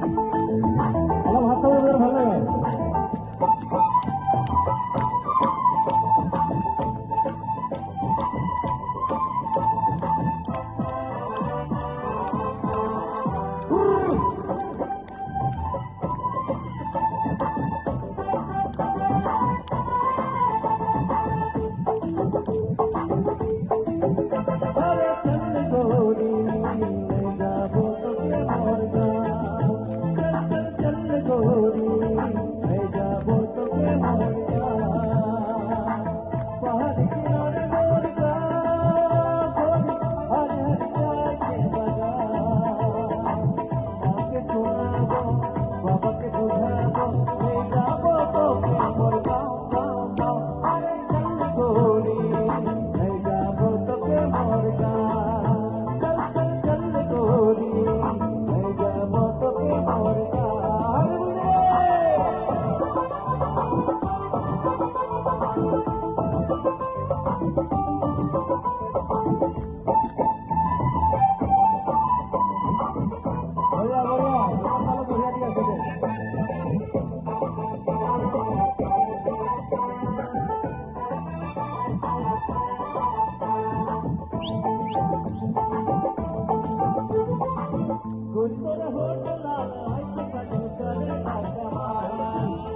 ভালো ভাত খাবো ভালো লাগে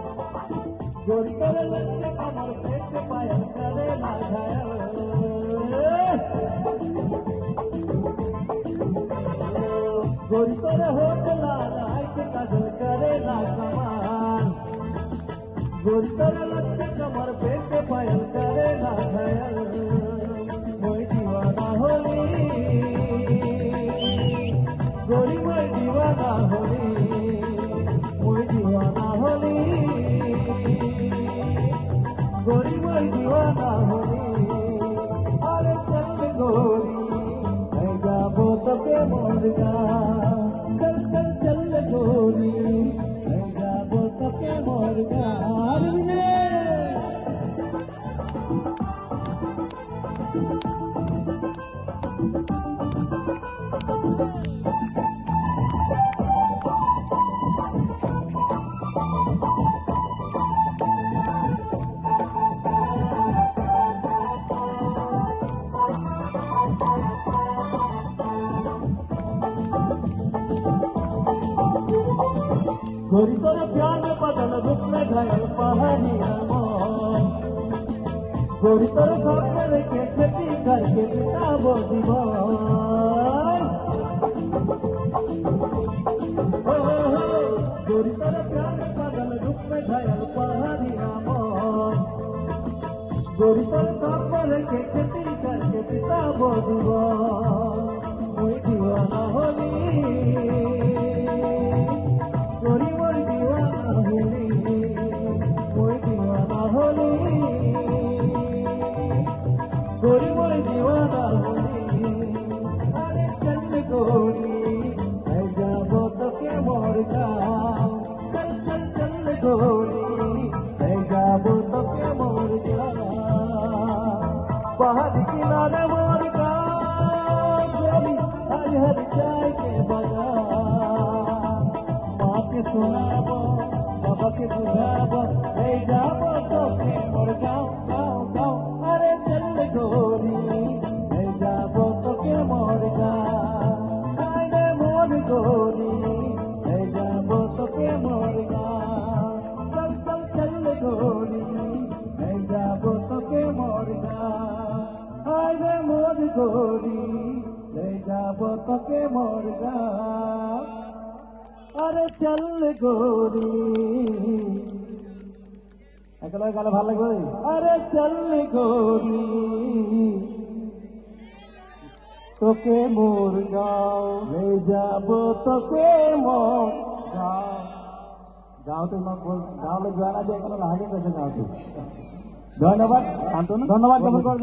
गोरी करे लक्ष्य कमर पेट पायल करे ना घायल गोरी करे होठ लाल आँख काजल करे ना कमाल गोरी करे लक्ष्य कमर पेट पायल करे ना घायल मोई दीवाना होली गोरी मोई दीवाना होली मोई दीवाना होली गोरी मोई दीवाना होली अरे चल गोरी मैं जाबो तो के मोर जा चल चल चल गोरी मैं जाबो तो के मोर जा गोरी तोरे प्यार में बदल रूप में घायल पहाड़िया गोरी तोरे सामने के खेती करके किताबों दीवार गोरी तोरे प्यार में बदल रूप में घायल पहाड़िया गोरी तोरे सामने के खेती करके किताबों दीवार कोई दीवाना होली गोरी मोई दीवाना होली मोई दीवाना होली गोरी मोई दीवाना होली अरे चल गोरी मैं जाबो तो के मोर जा चल चल चल गोरी मैं जाबो तो के मोर जा पहाड़ किनारे मोर जा गोरी हर हर चाय के बाजार के सुनाबो बाबा के बुझाबो ले जाबो तो के मोर गाँव गाँव गाँव अरे चल गोरी ले जाबो तो के मोर गाँव अरे मोर गोरी ले जाबो तो के मोर गाँव चल चल चल गोरी ले जाबो तो के मोर गाँव अरे मोर गोरी ले जाबो तो के मोर गाँव अरे चल गोरी একলা গালে ভালো লাগবে अरे चल गोरी তোকে মোর গাঁও ले जाबो তোকে মোর গাঁও গাঁও তো গাঁও ले जाना दे এখন আগে कैसे गाँव धन्यवाद धन्यवाद।